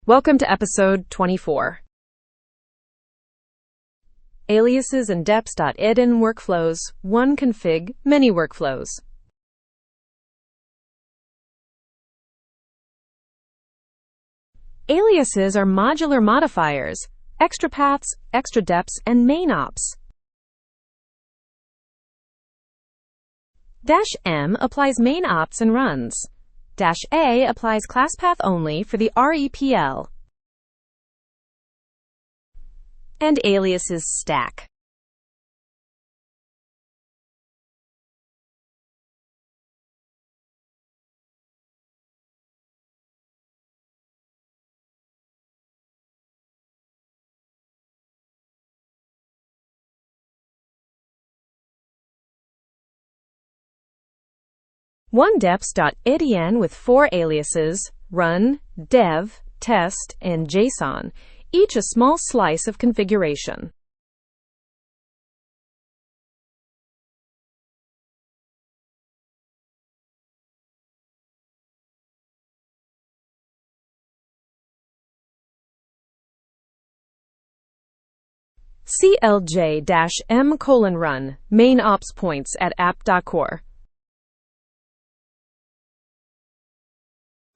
Welcome to episode 24. Aliases and deps.edn workflows, one config, many workflows. Aliases are modular modifiers, extra-paths, extra-deps, and main ops. -M applies main ops and runs. -A applies classpath only for the REPL. And aliases stack. One deps.edn with 4 aliases, run, dev, test, and JSON, each a small slice of configuration. CLJ-M:"run, main ops points at app.core.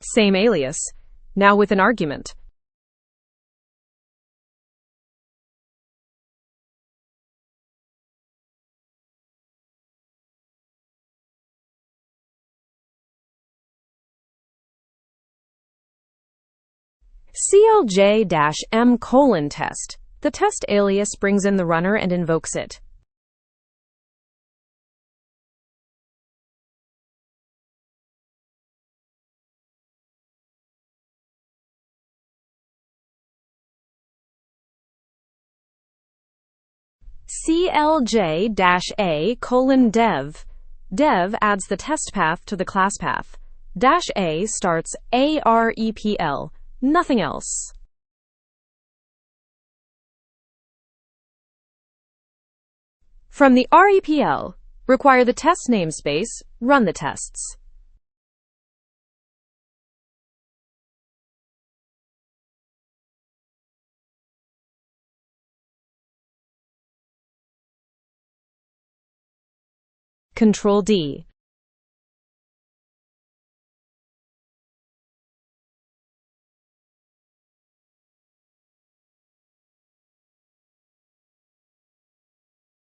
Same alias, now with an argument. CLJ-M:"test. The test alias brings in the runner and invokes it. CLJ-A:"dev. Dev adds the test path to the class path. -A starts a REPL, nothing else. From the REPL, require the test namespace, run the tests. Control-D.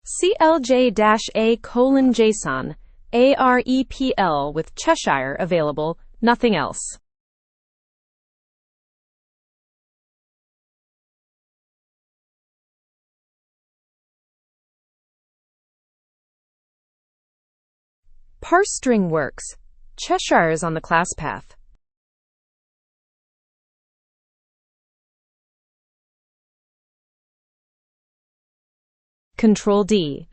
CLJ-A:"JSON, AREPL with Cheshire available, nothing else. Parse-string works. Cheshire is on the class path. Control-D.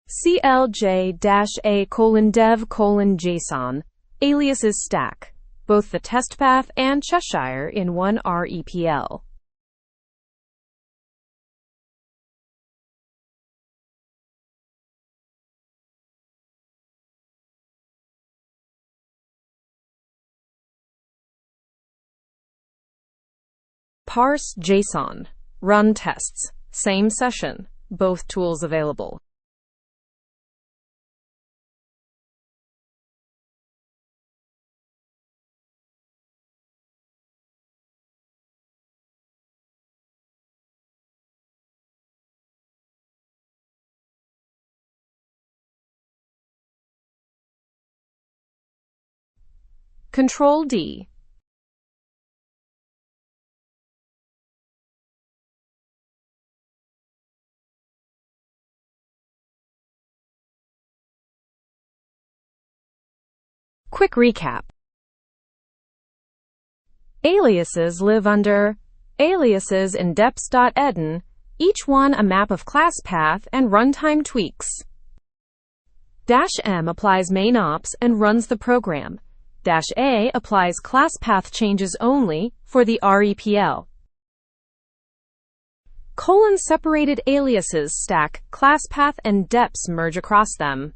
CLJ-A:"dev:"JSON, aliases stack, both the test path and Cheshire in one REPL. Parse JSON, run tests, same session, both tools available. Control-D. Quick recap. Aliases live under aliases in deps.edn, each one a map of class path and runtime tweaks. -M applies main ops and runs the program. -A applies class path changes only for the REPL. Separated aliases stack, classpath and deps merge across them.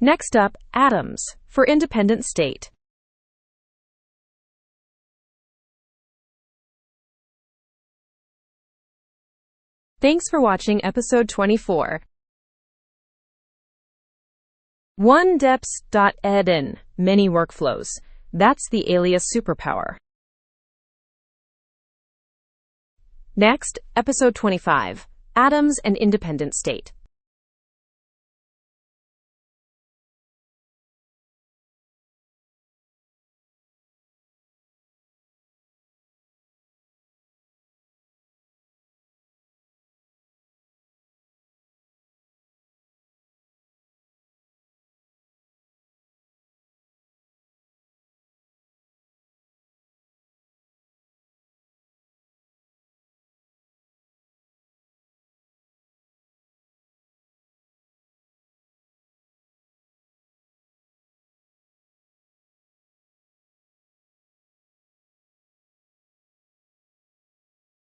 Next up, atoms, for independent state. Thanks for watching episode 24. deps.edn, many workflows. That's the alias superpower. Next, episode 25, atoms and independent state.